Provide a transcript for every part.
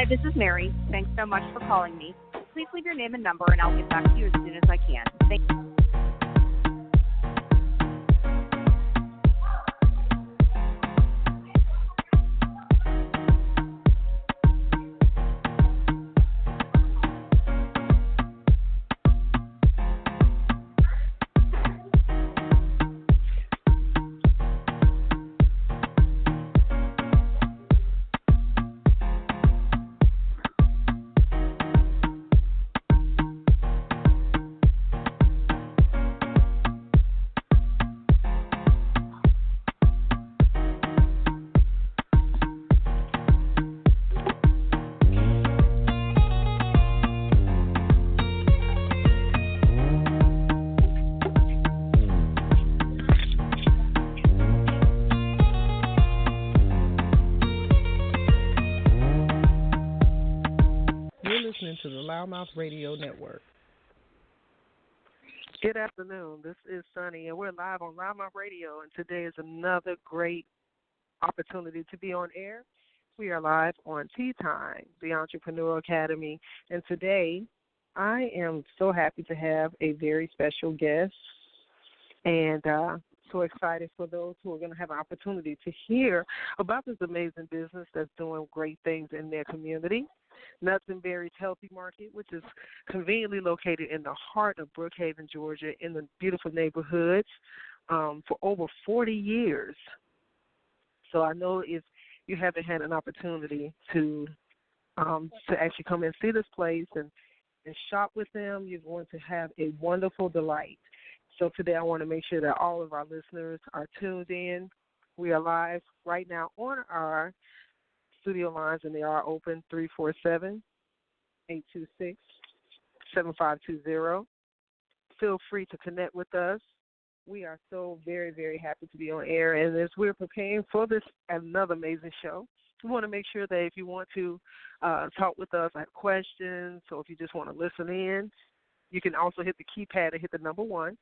Hi, this is Mary. Thanks so much for calling me. Please leave your name and number, and I'll get back to you as soon as I can. Thank you. To the Loudmouth Radio Network. Good afternoon. This is Sunny, and we're live on Loudmouth Radio, and today is another great opportunity to be on air. We are live on Tea Time, the Entrepreneur Academy, and today I am so happy to have a very special guest, and so excited for those who are going to have an opportunity to hear about this amazing business that's doing great things in their community. Nuts and Berries Healthy Market, which is conveniently located in the heart of Brookhaven, Georgia, in the beautiful neighborhoods for over 40 years. So I know if you haven't had an opportunity to actually come and see this place and shop with them, you're going to have a wonderful delight. So today I want to make sure that all of our listeners are tuned in. We are live right now on our studio lines, and they are open 347-826-7520. Feel free to connect with us. We are so very, very happy to be on air, and as we're preparing for this another amazing show, we want to make sure that if you want to talk with us, have questions, or if you just want to listen in, you can also hit the keypad and hit the number 1,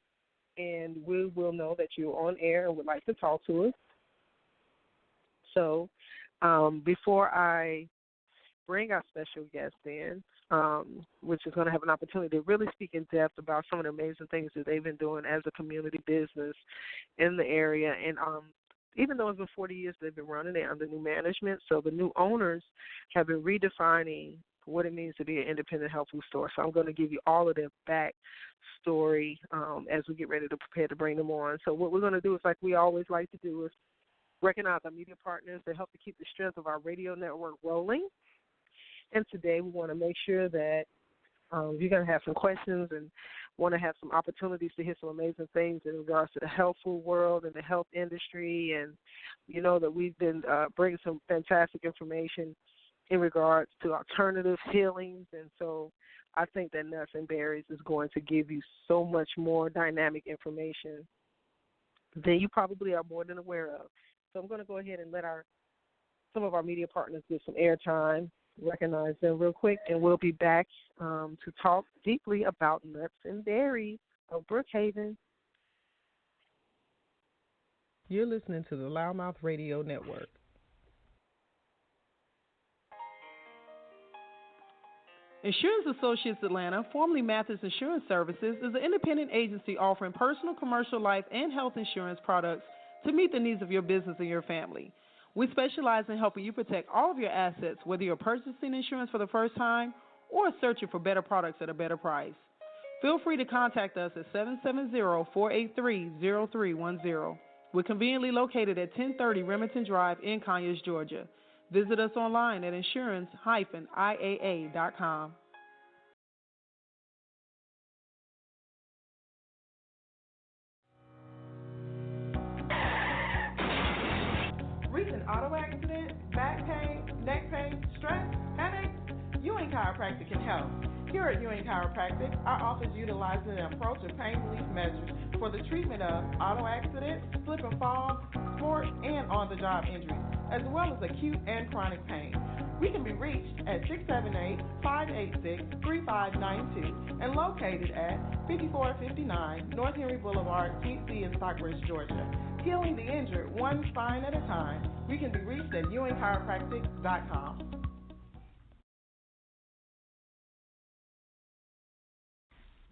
and we will know that you're on air and would like to talk to us. So before I bring our special guest in, which is going to have an opportunity to really speak in depth about some of the amazing things that they've been doing as a community business in the area. And even though it's been 40 years they've been running it under new management, so the new owners have been redefining what it means to be an independent health food store. So I'm going to give you all of their back story as we get ready to prepare to bring them on. So what we're going to do is, like we always like to do, is recognize our media partners that help to keep the strength of our radio network rolling. And today we want to make sure that you're going to have some questions and want to have some opportunities to hear some amazing things in regards to the health food world and the health industry. And you know that we've been bringing some fantastic information in regards to alternative healings. And so I think that Nuts and Berries is going to give you so much more dynamic information than you probably are more than aware of. So I'm going to go ahead and let some of our media partners get some airtime, recognize them real quick, and we'll be back to talk deeply about Nuts and Berries of Brookhaven. You're listening to the Loudmouth Radio Network. Insurance Associates Atlanta, formerly Mathis Insurance Services, is an independent agency offering personal, commercial, life, and health insurance products to meet the needs of your business and your family. We specialize in helping you protect all of your assets, whether you're purchasing insurance for the first time or searching for better products at a better price. Feel free to contact us at 770-483-0310. We're conveniently located at 1030 Remington Drive in Conyers, Georgia. Visit us online at insurance-iaa.com. Recent auto accident, back pain, neck pain, stress, headaches? Ewing Chiropractic can help. Here at Ewing Chiropractic, our office utilizes an approach of pain relief measures for the treatment of auto accidents, slip and fall, sport, and on-the-job injuries, as well as acute and chronic pain. We can be reached at 678-586-3592 and located at 5459 North Henry Boulevard, Suite C in Stockbridge, Georgia. Healing the injured one spine at a time. We can be reached at ewingchiropractic.com.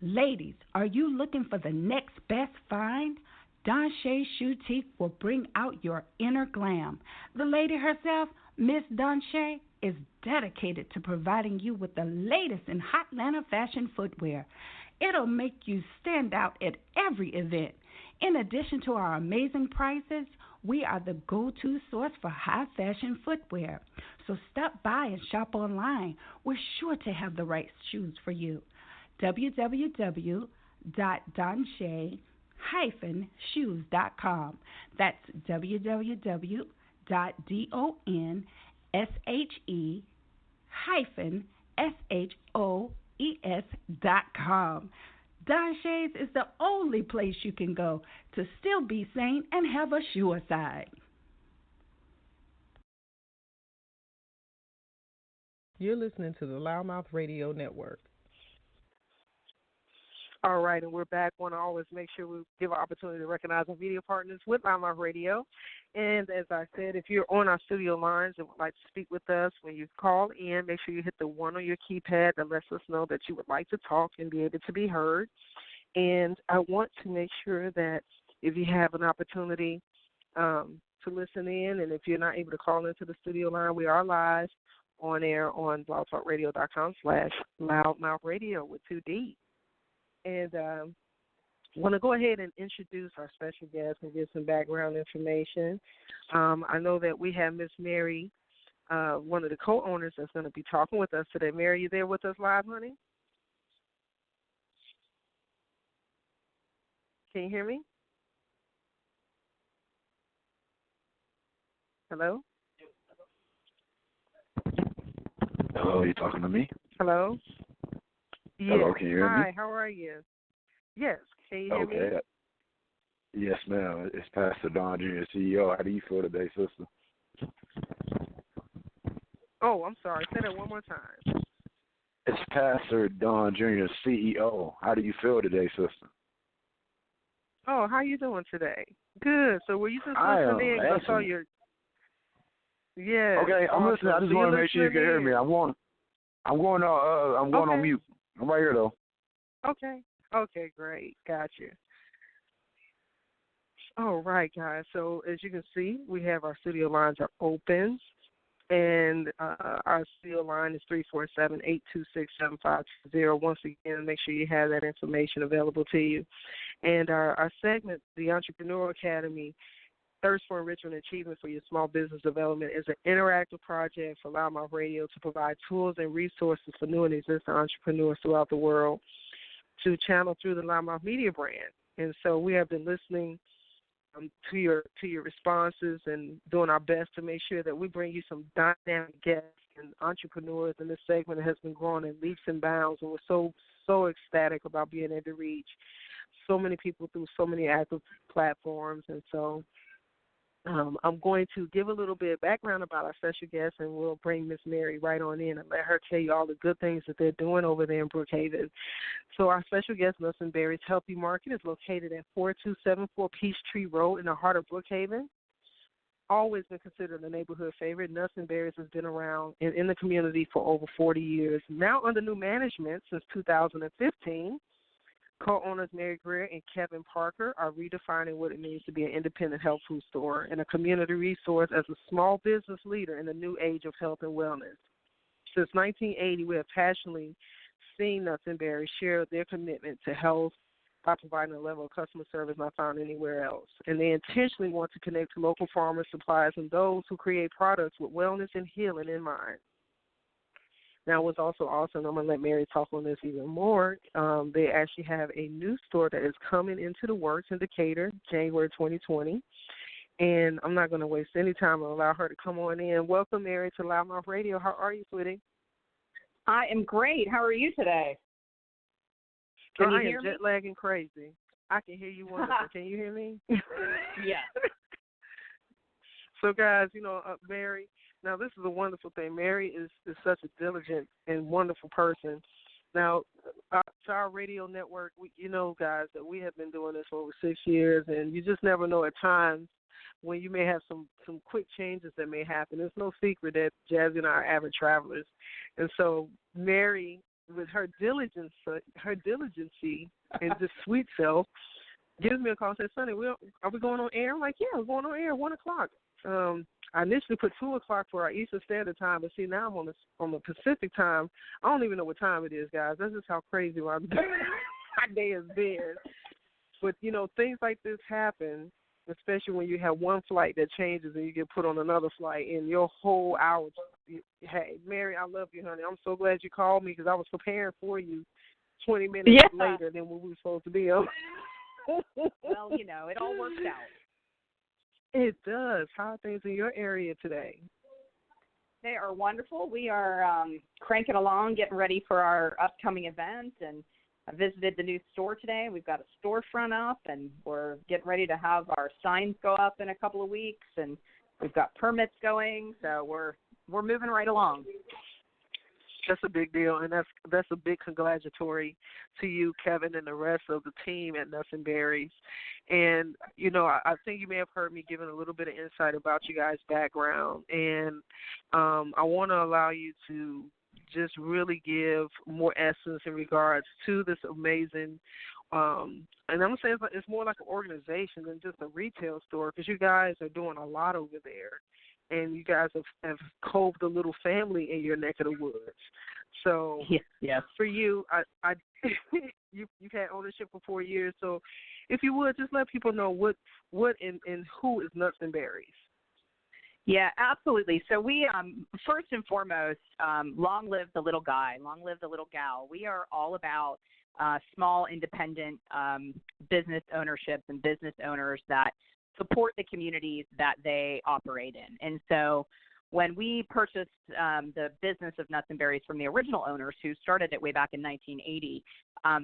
Ladies, are you looking for the next best find? Don Shea Shoe Teak will bring out your inner glam. The lady herself, Miss Don Shea, is dedicated to providing you with the latest in hot Atlanta fashion footwear. It'll make you stand out at every event. In addition to our amazing prices, we are the go-to source for high fashion footwear. So stop by and shop online. We're sure to have the right shoes for you. www.donshay-shoes.com. That's www.donshay-shoes.com. Don Shay's is the only place you can go to still be sane and have a sure side. You're listening to the Loudmouth Radio Network. All right, and we're back. Want to always make sure we give an opportunity to recognize our media partners with Loudmouth Radio. And as I said, if you're on our studio lines and would like to speak with us, when you call in, make sure you hit the 1 on your keypad that lets us know that you would like to talk and be able to be heard. And I want to make sure that if you have an opportunity to listen in, and if you're not able to call into the studio line, we are live on air on blogtalkradio.com/loudmouthradio with 2 D. And I want to go ahead and introduce our special guest and give some background information. I know that we have Miss Mari, one of the co-owners, that's going to be talking with us today. Mary, you there with us live, honey? Can you hear me? Hello? Hello, you talking to me? Hello? Yes. Hello, can you hear me? Hi, how are you? Yes, can you hear me? Okay. Yes, ma'am. It's Pastor Don Jr., CEO. How do you feel today, sister? Oh, I'm sorry. Say that one more time. It's Pastor Don Jr., CEO. How do you feel today, sister? Oh, how you doing today? Good. So were you just listening in? I saw your... Yeah. Okay, I'm listening. I just want to make sure you can hear me. I'm going on mute. I'm right here, though. Okay. Okay, great. Gotcha. All right, guys. So as you can see, we have our studio lines are open, and our studio line is 347-826-7520. Once again, make sure you have that information available to you. And our segment, the Entrepreneur Academy, Thirst for Enrichment and Achievement for Your Small Business Development, is an interactive project for Loudmouth Radio to provide tools and resources for new and existing entrepreneurs throughout the world to channel through the Loudmouth Media brand. And so we have been listening to your responses and doing our best to make sure that we bring you some dynamic guests and entrepreneurs in this segment that has been growing in leaps and bounds. And we're so ecstatic about being able to reach so many people through so many active platforms. And so I'm going to give a little bit of background about our special guest, and we'll bring Miss Mari right on in and let her tell you all the good things that they're doing over there in Brookhaven. So our special guest, Nuts & Berries Healthy Market, is located at 4274 Peachtree Road in the heart of Brookhaven. Always been considered a neighborhood favorite. Nuts & Berries has been around in the community for over 40 years. Now under new management since 2015. Co-owners Mari Geier and Kevin Parker are redefining what it means to be an independent health food store and a community resource as a small business leader in the new age of health and wellness. Since 1980, we have passionately seen Nuts & Berries share their commitment to health by providing a level of customer service not found anywhere else. And they intentionally want to connect to local farmers, suppliers, and those who create products with wellness and healing in mind. Now, what's also awesome, I'm going to let Mari talk on this even more. They actually have a new store that is coming into the works in Decatur, January 2020. And I'm not going to waste any time and allow her to come on in. Welcome, Mari, to Loudmouth Radio. How are you, sweetie? I am great. How are you today? Can you hear me? I am jet lagging crazy. I can hear you wonderful. Can you hear me? Yes. So, guys, Mari, now this is a wonderful thing. Mari is such a diligent and wonderful person. Now, to our radio network, guys, that we have been doing this for over 6 years, and you just never know at times when you may have some quick changes that may happen. It's no secret that Jazzy and I are avid travelers. And so Mari with her diligency and just sweet self, gives me a call and says, Sonny, are we going on air? I'm like, yeah, we're going on air at 1 o'clock. I initially put 2 o'clock for our Eastern Standard Time, but see, now I'm on the Pacific Time. I don't even know what time it is, guys. That's just how crazy my day has been. But, you know, things like this happen, especially when you have one flight that changes and you get put on another flight, and your whole hour, hey, Mary, I love you, honey. I'm so glad you called me because I was preparing for you 20 minutes later than what we were supposed to be on. Well, you know, it all works out. It does. How are things in your area today? They are wonderful. We are cranking along, getting ready for our upcoming event, and I visited the new store today. We've got a storefront up, and we're getting ready to have our signs go up in a couple of weeks, and we've got permits going, so we're moving right along. That's a big deal, and that's a big congratulatory to you, Kevin, and the rest of the team at Nuts and Berries. And, you know, I think you may have heard me giving a little bit of insight about you guys' background, and I want to allow you to just really give more essence in regards to this amazing, and I'm going to say it's more like an organization than just a retail store, because you guys are doing a lot over there. And you guys have coved a little family in your neck of the woods. So yes. For you, I you've had ownership for 4 years. So if you would, just let people know what and who is Nuts and Berries. Yeah, absolutely. So we, first and foremost, long live the little guy, long live the little gal. We are all about small, independent business ownerships and business owners that support the communities that they operate in. And so when we purchased the business of Nuts and Berries from the original owners who started it way back in 1980,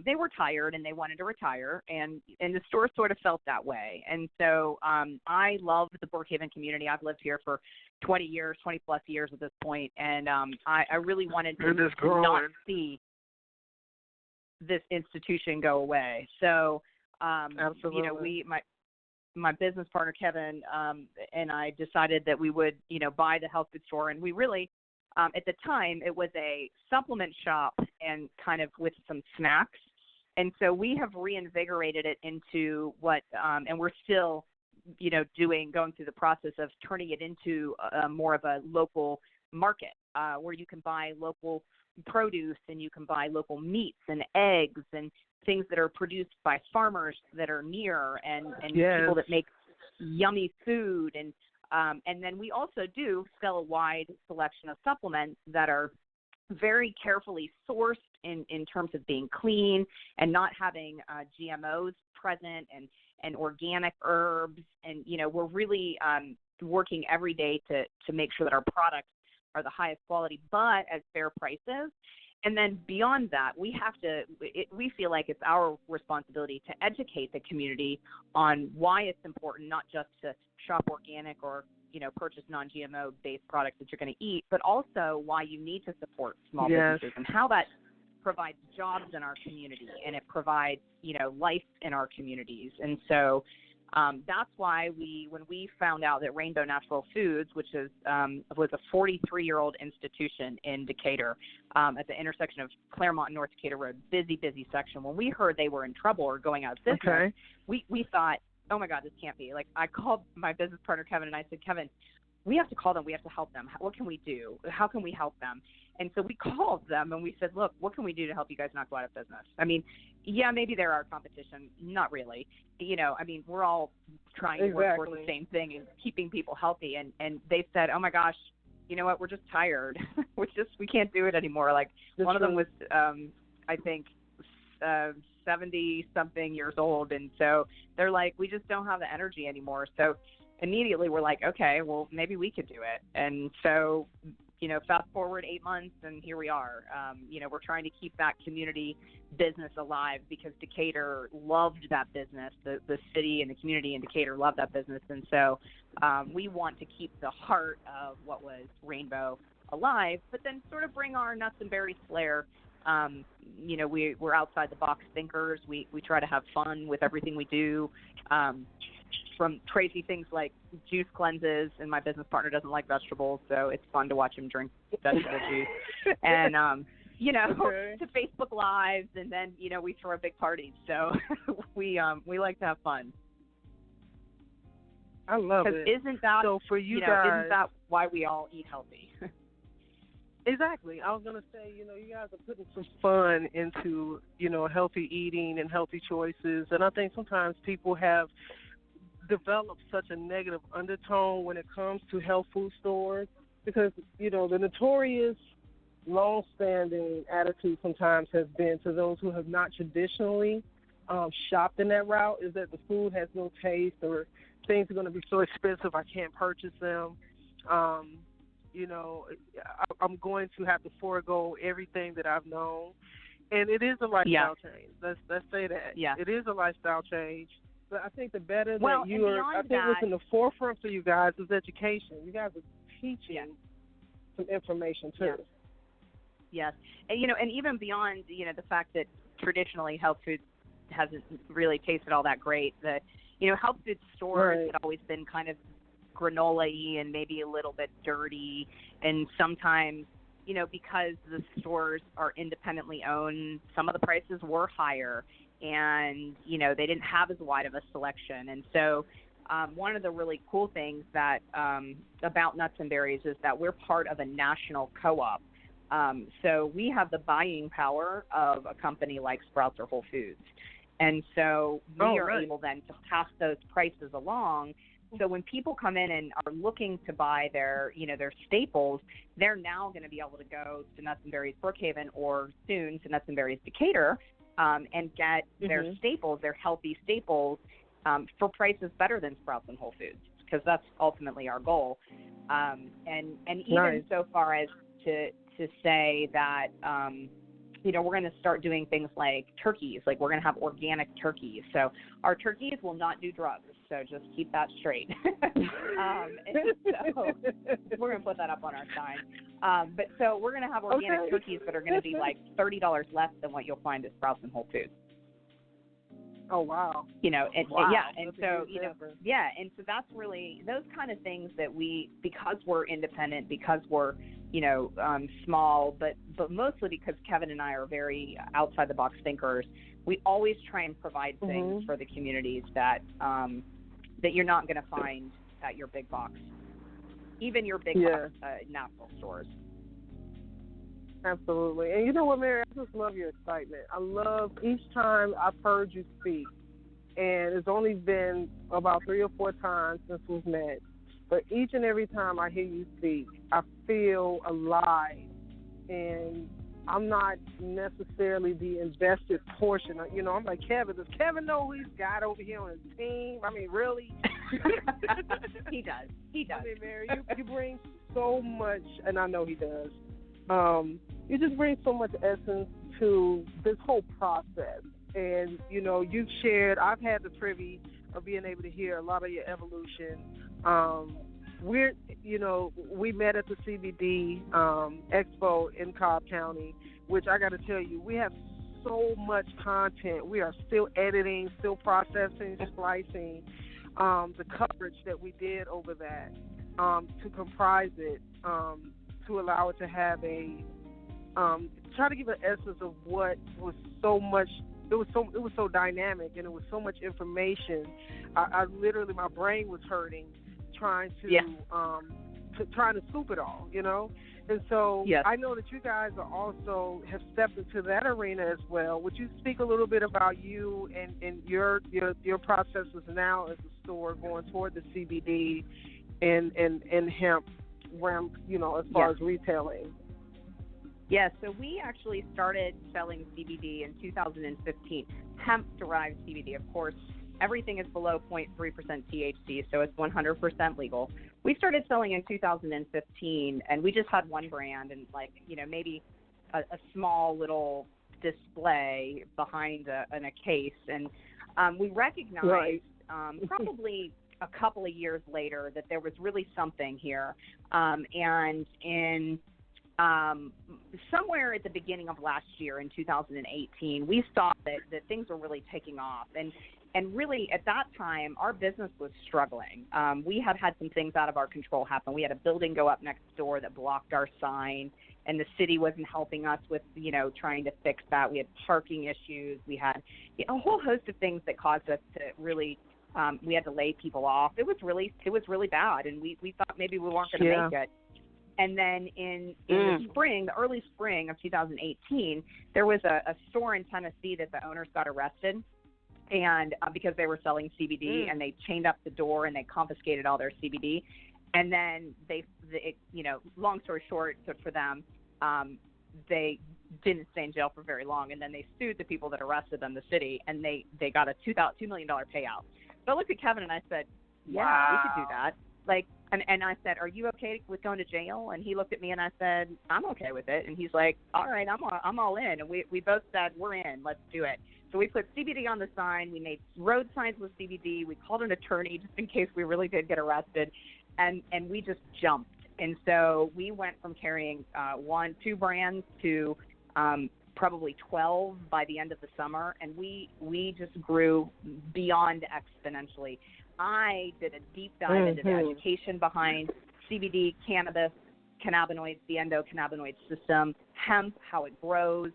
they were tired and they wanted to retire, and the store sort of felt that way. And so I love the Brookhaven community. I've lived here for 20 plus years at this point, and I really wanted to not see this institution go away. So, Absolutely. You know, my business partner, Kevin, and I decided that we would, you know, buy the health food store. And we really, at the time, it was a supplement shop and kind of with some snacks. And so we have reinvigorated it into what, and we're still, you know, going through the process of turning it into more of a local market where you can buy local produce and you can buy local meats and eggs and things that are produced by farmers that are near and people that make yummy food. And then we also do sell a wide selection of supplements that are very carefully sourced in terms of being clean and not having GMOs present and organic herbs. And, you know, we're really working every day to make sure that our products are the highest quality, but at fair prices. And then beyond that, we feel like it's our responsibility to educate the community on why it's important not just to shop organic or, you know, purchase non-GMO based products that you're going to eat, but also why you need to support small businesses and how that provides jobs in our community and it provides, you know, life in our communities. And so that's why when we found out that Rainbow Natural Foods, which was a 43-year-old institution in Decatur at the intersection of Claremont and North Decatur Road, busy section, when we heard they were in trouble or going out of business, we thought, oh, my God, this can't be. Like, I called my business partner, Kevin, and I said, Kevin, we have to call them. We have to help them. What can we do? How can we help them? And so we called them and we said, look, what can we do to help you guys not go out of business? I mean, yeah, maybe they're our competition. Not really. You know, I mean, we're all trying to work towards the same thing and keeping people healthy. And they said, oh, my gosh, you know what? We're just tired. We can't do it anymore. Like one of them was, I think, 70-something years old. And so they're like, we just don't have the energy anymore. So immediately we're like, okay, well, maybe we could do it. And so, you know, fast forward 8 months and here we are. You know, we're trying to keep that community business alive because Decatur loved that business. The city and the community in Decatur loved that business. And so we want to keep the heart of what was Rainbow alive, but then sort of bring our Nuts and Berries flair. You know, we're outside the box thinkers. We try to have fun with everything we do. From crazy things like juice cleanses, and my business partner doesn't like vegetables, so it's fun to watch him drink vegetable juice. And to Facebook Lives, and then, we throw big parties. So we like to have fun. I love it. Isn't that, so for you guys, isn't that why we all eat healthy? Exactly. I was going to say, you guys are putting some fun into, healthy eating and healthy choices. And I think sometimes people have developed such a negative undertone when it comes to health food stores because, the notorious long-standing attitude sometimes has been to those who have not traditionally shopped in that route is that the food has no taste or things are going to be so expensive I can't purchase them. I'm going to have to forego everything that I've known. And it is a lifestyle change. Let's say that. Yeah. It is a lifestyle change. But I think the better that you are, I think what's in the forefront for you guys is education. You guys are teaching some information too. Yes. And, and even beyond, the fact that traditionally health food hasn't really tasted all that great, the, health food stores had always been kind of granola-y and maybe a little bit dirty. And sometimes, because the stores are independently owned, some of the prices were higher and, they didn't have as wide of a selection. And so one of the really cool things that about Nuts and Berries is that we're part of a national co-op. So we have the buying power of a company like Sprouts or Whole Foods. And so we are able then to pass those prices along. So when people come in and are looking to buy their staples, they're now going to be able to go to Nuts and Berries Brookhaven or soon to Nuts and Berries Decatur and get their staples, their healthy staples, for prices better than Sprouts and Whole Foods, because that's ultimately our goal. And even so far as to say that, we're going to start doing things like turkeys. Like we're going to have organic turkeys. So our turkeys will not do drugs. So just keep that straight. And so we're going to put that up on our sign. But so we're going to have organic turkeys that are going to be like $30 less than what you'll find at Sprouts and Whole Foods. Oh, wow. And that's so, and so that's really those kind of things that because we're independent, because we're, small, but mostly because Kevin and I are very outside the box thinkers, we always try and provide things for the communities that you're not going to find at your big box, even your big box natural stores. Absolutely. And you know what, Mary, I just love your excitement. I love each time I've heard you speak, and it's only been about 3 or 4 times since we've met, but each and every time I hear you speak, I feel alive, and I'm not necessarily the invested portion. I'm like, Kevin, does Kevin know who he's got over here on his team? I mean, really? He does. I mean, Mary, you bring so much, and I know he does. You just bring so much essence to this whole process. And, you've shared, I've had the privy of being able to hear a lot of your evolution. We met at the CBD Expo in Cobb County, which I got to tell you, we have so much content. We are still editing, still processing, splicing the coverage that we did over that to comprise it, to allow it to have try to give an essence of what was so much. It was so dynamic, and it was so much information. I literally, my brain was hurting trying to scoop it all, And so I know that you guys have stepped into that arena as well. Would you speak a little bit about you and your processes now as a store going toward the CBD and hemp realm, as far as retailing? Yeah, so we actually started selling CBD in 2015, hemp-derived CBD. Of course, everything is below 0.3% THC, so it's 100% legal. We started selling in 2015, and we just had one brand and, maybe a small little display behind in a case. And we recognized probably a couple of years later that there was really something here. And in somewhere at the beginning of last year in 2018, we saw that things were really taking off. And And really, at that time, our business was struggling. We had some things out of our control happen. We had a building go up next door that blocked our sign, and the city wasn't helping us with, trying to fix that. We had parking issues. We had a whole host of things that caused us to really, we had to lay people off. It was really bad, and we thought maybe we weren't going to make it. And then in the spring, the early spring of 2018, there was a store in Tennessee that the owners got arrested. And because they were selling CBD, and they chained up the door and they confiscated all their CBD, and then long story short, for them, they didn't stay in jail for very long, and then they sued the people that arrested them, the city, and they got a $2 million payout. So I looked at Kevin and I said, "Yeah, we could do that." And I said, "Are you okay with going to jail?" And he looked at me and I said, "I'm okay with it." And he's like, "All right, I'm all in." And we both said, "We're in. Let's do it." So we put CBD on the sign. We made road signs with CBD. We called an attorney just in case we really did get arrested, and we just jumped. And so we went from carrying 2 brands to probably 12 by the end of the summer, and we just grew beyond exponentially. I did a deep dive into the education behind CBD, cannabis, cannabinoids, the endocannabinoid system, hemp, how it grows,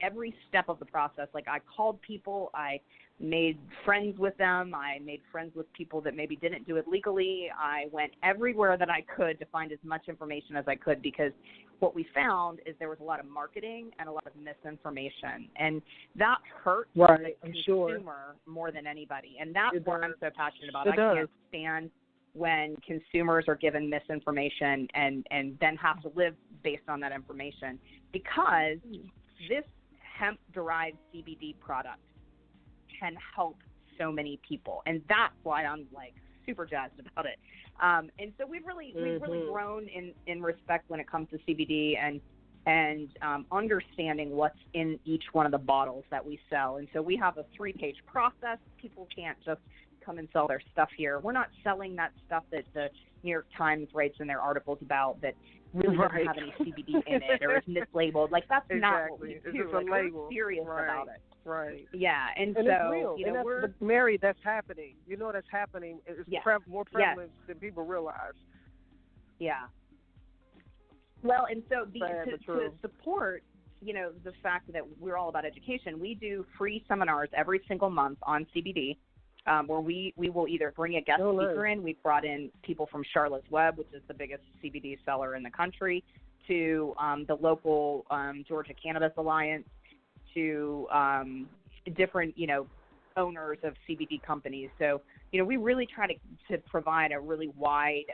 every step of the process. Like, I called people, I made friends with them, I made friends with people that maybe didn't do it legally. I went everywhere that I could to find as much information as I could, because what we found is there was a lot of marketing and a lot of misinformation, and that hurt the consumer more than anybody. And that's what I'm so passionate about. I can't stand when consumers are given misinformation and then have to live based on that information, because this hemp-derived CBD product can help so many people, and that's why I'm like super jazzed about it. And so we've really grown in respect when it comes to CBD and understanding what's in each one of the bottles that we sell. And so we have a 3-page process. People can't just come and sell their stuff here. We're not selling that stuff that the New York Times writes in their articles about that really doesn't have any CBD in it or is mislabeled. Like, that's not what we do. Like, we're serious about it. Right. Yeah, and so, it's real. But Mary, that's happening. That's happening. It's more prevalent than people realize. Yeah. Well, and so to support, the fact that we're all about education, we do free seminars every single month on CBD, where we will either bring a guest speaker in. We've brought in people from Charlotte's Web, which is the biggest CBD seller in the country, to the local Georgia Cannabis Alliance, to different, owners of CBD companies. So, we really try to provide a really wide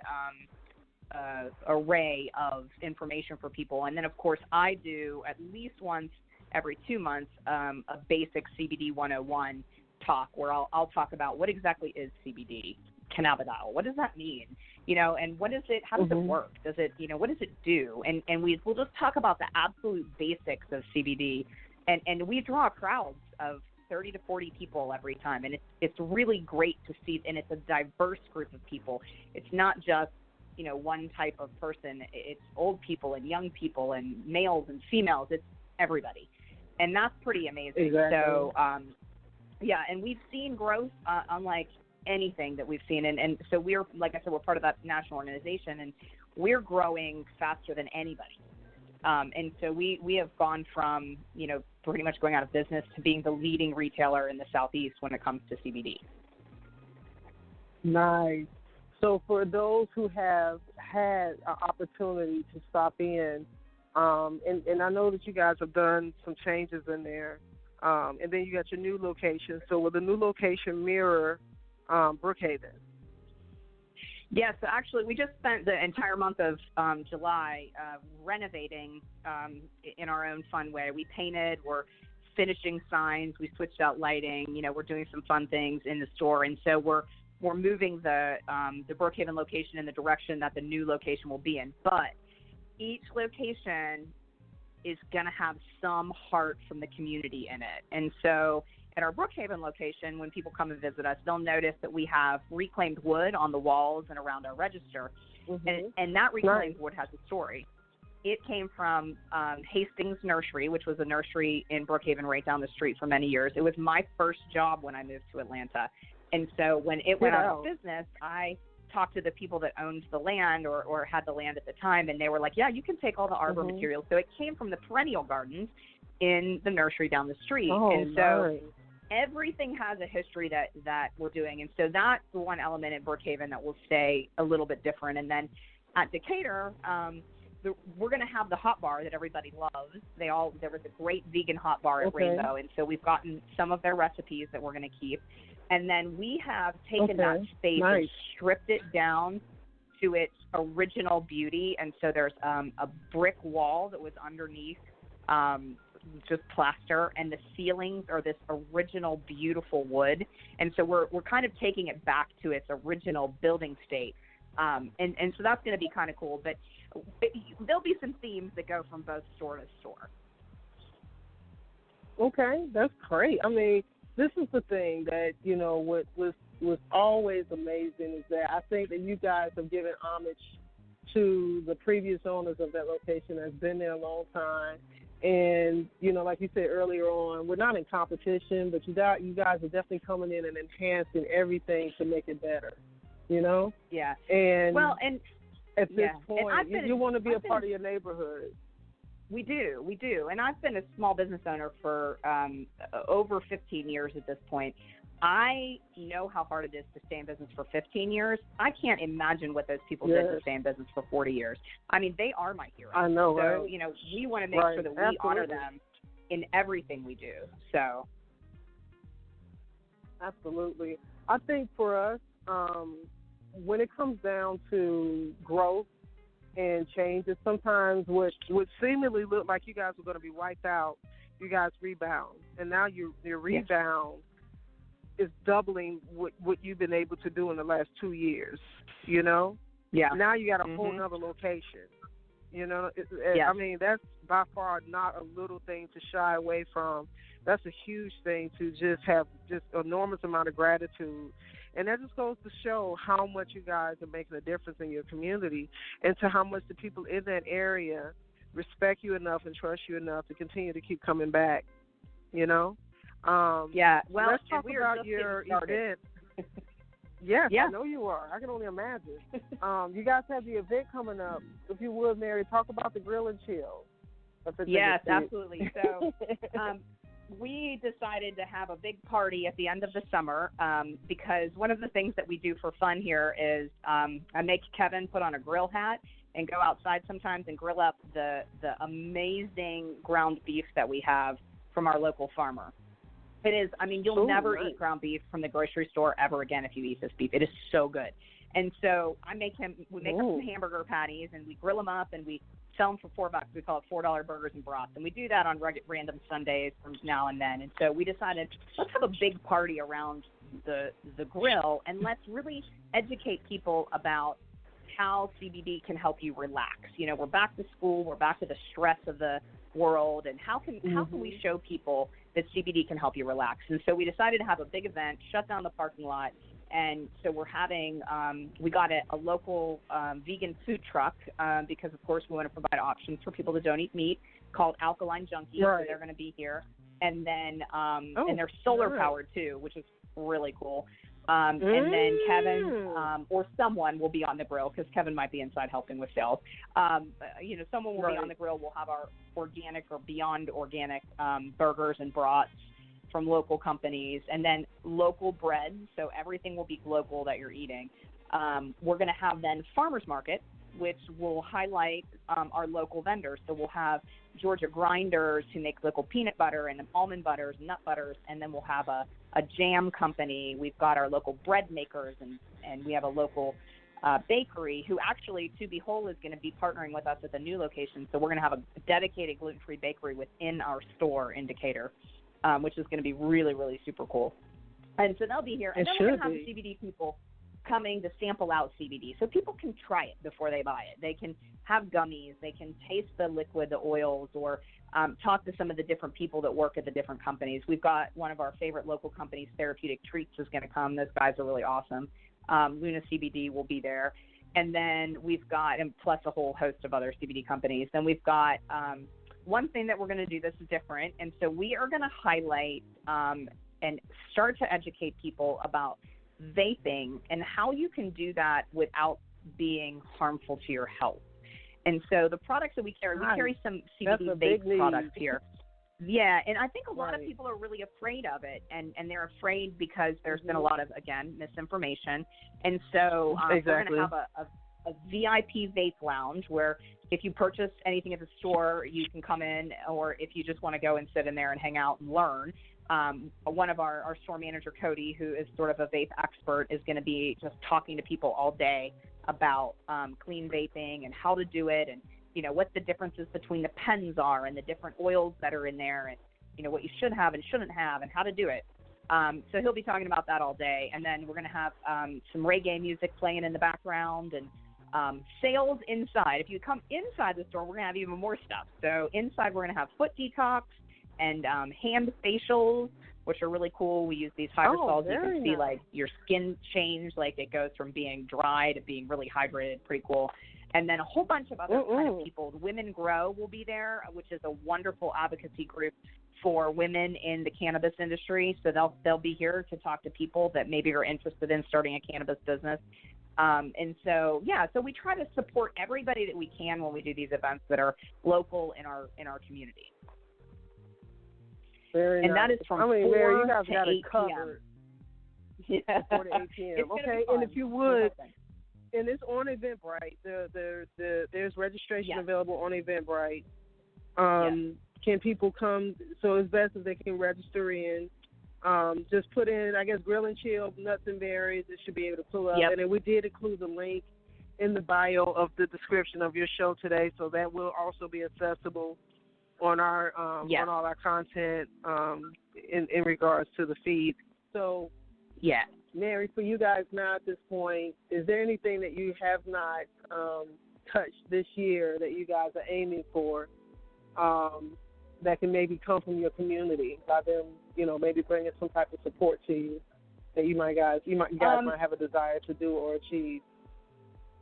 array of information for people. And then, of course, I do at least once every 2 months a basic CBD 101 talk, where I'll talk about what exactly is CBD, cannabidiol, what does that mean, and what is it, how does it work, does it, what does it do, and we'll just talk about the absolute basics of CBD. And we draw crowds of 30 to 40 people every time, and it's really great to see, and it's a diverse group of people. It's not just, one type of person. It's old people and young people and males and females. It's everybody, and that's pretty amazing. Exactly. So, and we've seen growth unlike anything that we've seen, and so we're, like I said, we're part of that national organization, and we're growing faster than anybody. And so we have gone from, pretty much going out of business to being the leading retailer in the Southeast when it comes to CBD. Nice. So for those who have had an opportunity to stop in, and I know that you guys have done some changes in there, and then you got your new location. So will the new location mirror Brookhaven? Yeah, so actually we just spent the entire month of July renovating in our own fun way. We painted, we're finishing signs, we switched out lighting, we're doing some fun things in the store. And so we're moving the Brookhaven location in the direction that the new location will be in. But each location is going to have some heart from the community in it. And so at our Brookhaven location, when people come and visit us, they'll notice that we have reclaimed wood on the walls and around our register. And that reclaimed wood has a story. it came from Hastings Nursery, which was a nursery in Brookhaven right down the street for many years. It was my first job when I moved to Atlanta. And so when it went out of business, I talked to the people that owned the land or had the land at the time, and they were like, yeah, you can take all the arbor materials. So it came from the perennial gardens in the nursery down the street. And so everything has a history that we're doing. And so that's the one element in Brookhaven that will stay a little bit different. And then at Decatur, we're going to have the hot bar that everybody loves. There was a great vegan hot bar at Rainbow, and so we've gotten some of their recipes that we're going to keep. And then we have taken that space and stripped it down to its original beauty. And so there's a brick wall that was underneath just plaster, and the ceilings are this original beautiful wood. And so we're kind of taking it back to its original building state. And so that's going to be kind of cool. But there'll be some themes that go from both store to store. Okay, that's great. I mean, this is the thing that, you know, what was always amazing is that I think that you guys have given homage to the previous owners of that location that's been there a long time. And, you know, like you said earlier on, we're not in competition, but you guys are definitely coming in and enhancing everything to make it better, you know? Yeah. And at this point, you want to be a part of your neighborhood. We do. And I've been a small business owner for over 15 years at this point. I know how hard it is to stay in business for 15 years. I can't imagine what those people did to stay in business for 40 years. I mean, they are my heroes. I know, so, you know, we want to make sure that we honor them in everything we do. So. Absolutely. I think for us, when it comes down to growth and changes, sometimes what seemingly looked like you guys were going to be wiped out, you guys rebound. And now your rebound is doubling what you've been able to do in the last 2 years, you know? Yeah. Now you got a whole nother location. You know, I mean, that's by far not a little thing to shy away from. That's a huge thing to just have just enormous amount of gratitude. And that just goes to show how much you guys are making a difference in your community and to how much the people in that area respect you enough and trust you enough to continue to keep coming back, you know? Well, let's talk about your event. Yes, I know you are. I can only imagine. You guys have the event coming up. If you would, Mary, talk about the Grill and Chill. Yes, absolutely. So we decided to have a big party at the end of the summer because one of the things that we do for fun here is I make Kevin put on a grill hat and go outside sometimes and grill up the amazing ground beef that we have from our local farmer. It is, I mean, you'll never eat ground beef from the grocery store ever again if you eat this beef. It is so good. And so we make up some hamburger patties and we grill them up and we sell them for $4. We call it $4 burgers and broths. And we do that on random Sundays from now and then. And so we decided, let's have a big party around the grill and let's really educate people about how CBD can help you relax. You know, we're back to school, we're back to the stress of the world, and how can we show people that CBD can help you relax? And so we decided to have a big event, shut down the parking lot, and so we're having we got a local vegan food truck because of course we want to provide options for people that don't eat meat, called Alkaline Junkies. So they're going to be here, and then and they're solar powered too, which is really cool. And then Kevin or someone will be on the grill because Kevin might be inside helping with sales. You know, someone will be on the grill. We'll have our organic or beyond organic burgers and brats from local companies, and then local bread. So everything will be local that you're eating. We're going to have then farmers market, which will highlight our local vendors. So we'll have Georgia grinders who make local peanut butter and almond butters and nut butters, and then we'll have a jam company. We've got our local bread makers, and we have a local bakery who actually, To Be Whole, is going to be partnering with us at the new location. So we're going to have a dedicated gluten-free bakery within our store in Decatur, which is going to be really, really super cool. And so they'll be here. And then we're going to have the CBD people coming to sample out CBD so people can try it before they buy it. They can have gummies, they can taste the liquid, the oils, or talk to some of the different people that work at the different companies. We've got one of our favorite local companies, Therapeutic Treats, is going to come. Those guys are really awesome. Luna CBD will be there. And then we've got, and plus a whole host of other CBD companies. Then we've got one thing that we're going to do that's different. And so we are going to highlight and start to educate people about vaping and how you can do that without being harmful to your health. And so the products that we carry some CBD vape products here. Yeah, and I think a lot of people are really afraid of it, and they're afraid because there's been a lot of, again, misinformation. And so we're going to have a VIP vape lounge where if you purchase anything at the store, you can come in, or if you just want to go and sit in there and hang out and learn, one of our store manager, Cody, who is sort of a vape expert, is going to be just talking to people all day about clean vaping and how to do it, and what the differences between the pens are and the different oils that are in there, and what you should have and shouldn't have and how to do it. So he'll be talking about that all day. And then we're going to have some reggae music playing in the background, and sales inside. If you come inside the store, we're going to have even more stuff. So inside we're going to have foot detox and hand facials, which are really cool. We use these hydrosols. You can see like your skin change, like it goes from being dry to being really hydrated. Pretty cool. And then a whole bunch of other kind of people. Women Grow will be there, which is a wonderful advocacy group for women in the cannabis industry. So they'll be here to talk to people that maybe are interested in starting a cannabis business. And so we try to support everybody that we can when we do these events that are local in our community. Very nice. That is from 4 Mary, you guys to got 8 it covered. p.m. Yeah. 4 to 8 p.m. Okay, and if you would, and it's on Eventbrite. There's registration available on Eventbrite. Can people come? So it's best if they can register in. Just put in, I guess, grill and chill, nuts and berries. It should be able to pull up. And then we did include the link in the bio of the description of your show today, so that will also be accessible on our on all our content in regards to the feed. So Mary, for you guys now at this point, is there anything that you have not touched this year that you guys are aiming for that can maybe come from your community by them, maybe bringing some type of support to you that you guys might have a desire to do or achieve?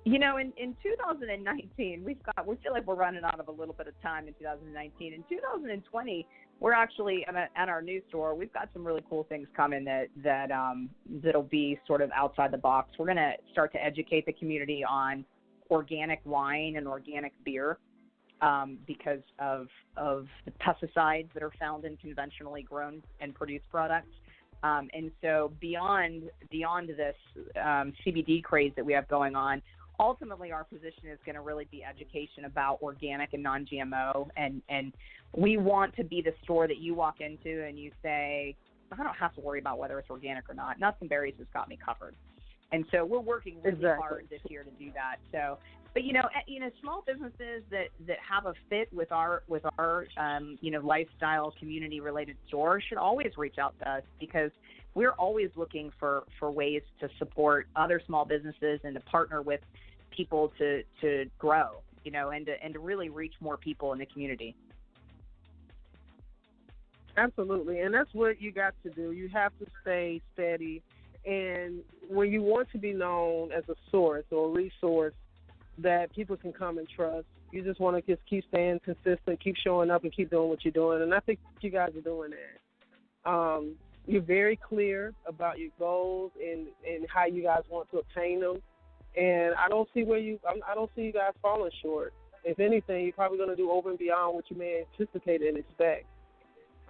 In 2019, we feel like we're running out of a little bit of time in 2019. In 2020, we're actually at our new store. We've got some really cool things coming that'll be sort of outside the box. We're going to start to educate the community on organic wine and organic beer because of the pesticides that are found in conventionally grown and produced products. And so beyond this CBD craze that we have going on, ultimately our position is going to really be education about organic and non-GMO, and we want to be the store that you walk into and you say, I don't have to worry about whether it's organic or not. Nuts and berries has got me covered. And so we're working really hard this year to do that. So, but small businesses that have a fit with our lifestyle community related store should always reach out to us, because we're always looking for ways to support other small businesses and to partner with people to grow, and to really reach more people in the community. Absolutely, and that's what you got to do. You have to stay steady, and when you want to be known as a source or a resource that people can come and trust, you just want to just keep staying consistent, keep showing up, and keep doing what you're doing, and I think you guys are doing that. You're very clear about your goals and how you guys want to obtain them, and I don't see you guys falling short. If anything, you're probably going to do over and beyond what you may anticipate and expect.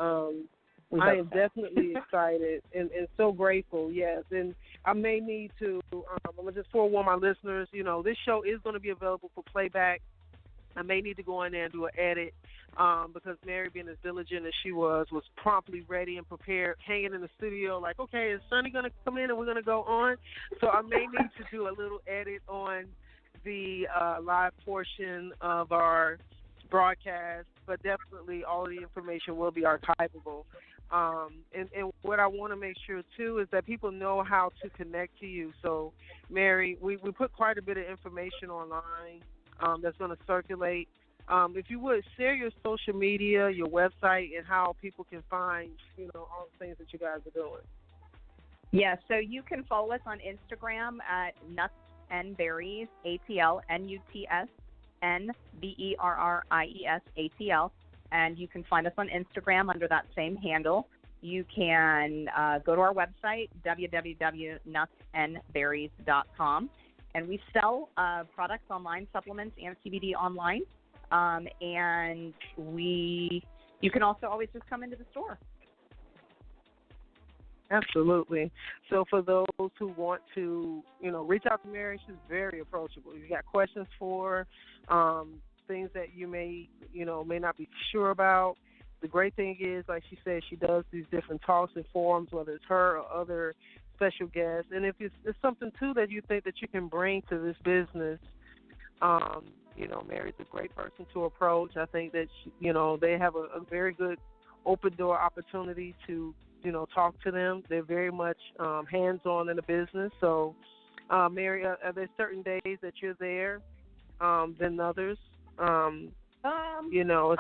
I am definitely excited and so grateful, yes. And I may need to, I'm going to just forewarn my listeners, this show is going to be available for playback. I may need to go in there and do an edit because Mary, being as diligent as she was promptly ready and prepared, hanging in the studio like, okay, is Sonny going to come in and we're going to go on? So I may need to do a little edit on the live portion of our broadcast, but definitely all of the information will be archivable. And what I want to make sure, too, is that people know how to connect to you. So, Mary, we put quite a bit of information online that's going to circulate. If you would, share your social media, your website, and how people can find, all the things that you guys are doing. Yeah, so you can follow us on Instagram at Nberries, ATLNUTSNBERRIES, and you can find us on Instagram under that same handle. You can go to our website, www.nutsandberries.com, and we sell products online, supplements, and CBD online. And you can also always just come into the store. Absolutely. So for those who want to, reach out to Mari, she's very approachable. If you got questions for things that you may not be sure about, the great thing is, like she said, she does these different talks and forums, whether it's her or other special guests. And if it's something, too, that you think that you can bring to this business, Mari's a great person to approach. I think that, they have a very good open door opportunity to, talk to them. They're very much hands-on in the business. So, Mari, are there certain days that you're there than others? As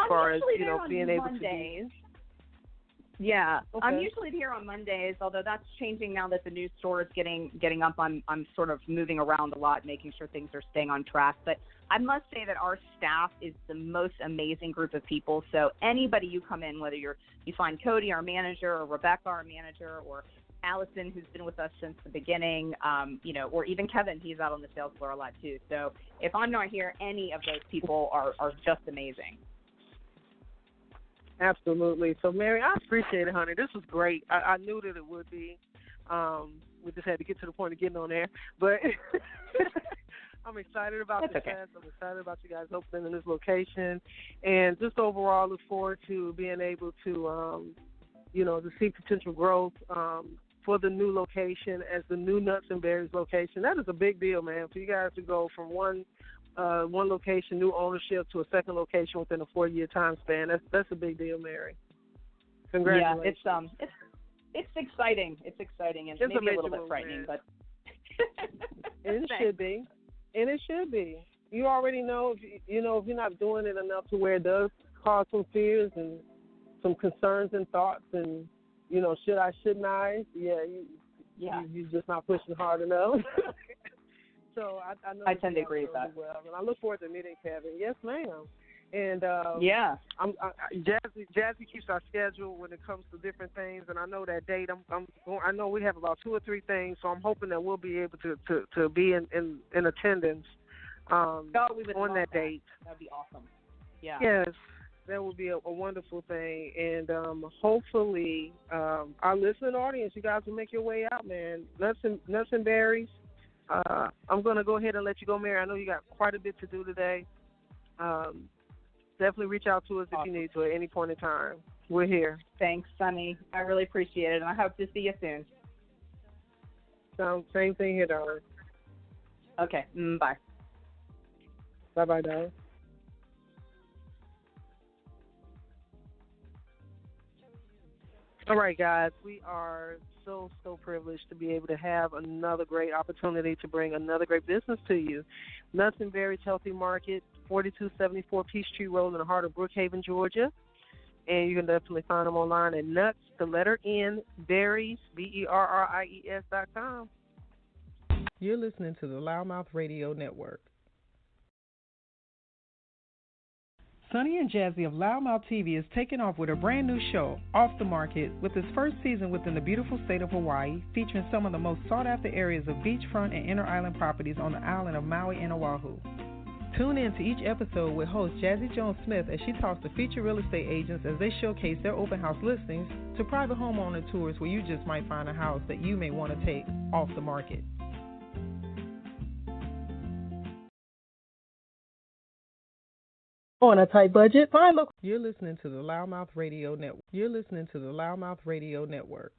far as, being able Mondays. to be... Yeah, okay. I'm usually here on Mondays, although that's changing now that the new store is getting up. I'm sort of moving around a lot, making sure things are staying on track. But I must say that our staff is the most amazing group of people. So anybody you come in, whether you find Cody, our manager, or Rebecca, our manager, or Allison, who's been with us since the beginning, or even Kevin, he's out on the sales floor a lot too. So if I'm not here, any of those people are just amazing. Absolutely. So, Mari, I appreciate it, honey. This was great. I knew that it would be. We just had to get to the point of getting on there. But I'm excited about the test. I'm excited about you guys opening in this location. And just overall look forward to being able to, to see potential growth for the new location as the new Nuts and Berries location. That is a big deal, man, for you guys to go from one location, new ownership, to a second location within a 4-year time span. That's a big deal, Mari. Congratulations. Yeah, it's exciting. It's exciting and maybe a little bit frightening, but and it should be. And it should be. You already know if you're not doing it enough to where it does cause some fears and some concerns and thoughts and should I, shouldn't I? You're just not pushing hard enough. So I know I tend to agree with that. Well, and I look forward to meeting Kevin. Yes, ma'am. And Jazzy keeps our schedule when it comes to different things, and I know that date. I know we have about 2 or 3 things, so I'm hoping that we'll be able to be in attendance on that date. That'd be awesome. Yeah. Yes, that would be a wonderful thing, and hopefully our listening audience, you guys will make your way out, man. Nuts and Berries. I'm going to go ahead and let you go, Mari. I know you got quite a bit to do today. Definitely reach out to us if you need to at any point in time. We're here. Thanks, Sunny. I really appreciate it, and I hope to see you soon. Same thing here, darling. Okay, bye. Bye-bye, darling. All right, guys, we are so privileged to be able to have another great opportunity to bring another great business to you. Nuts and Berries Healthy Market, 4274 Peachtree Road in the heart of Brookhaven, Georgia. And you can definitely find them online at nuts, the letter N, berries, BERRIES.com. You're listening to the Loudmouth Radio Network. Sunny and Jazzy of Loudmouth TV is taking off with a brand new show, Off the Market, with its first season within the beautiful state of Hawaii, featuring some of the most sought-after areas of beachfront and inner island properties on the island of Maui and Oahu. Tune in to each episode with host Jazzy Jones-Smith as she talks to featured real estate agents as they showcase their open house listings to private homeowner tours where you just might find a house that you may want to take off the market. On a tight budget, find local. You're listening to the Loudmouth Radio Network.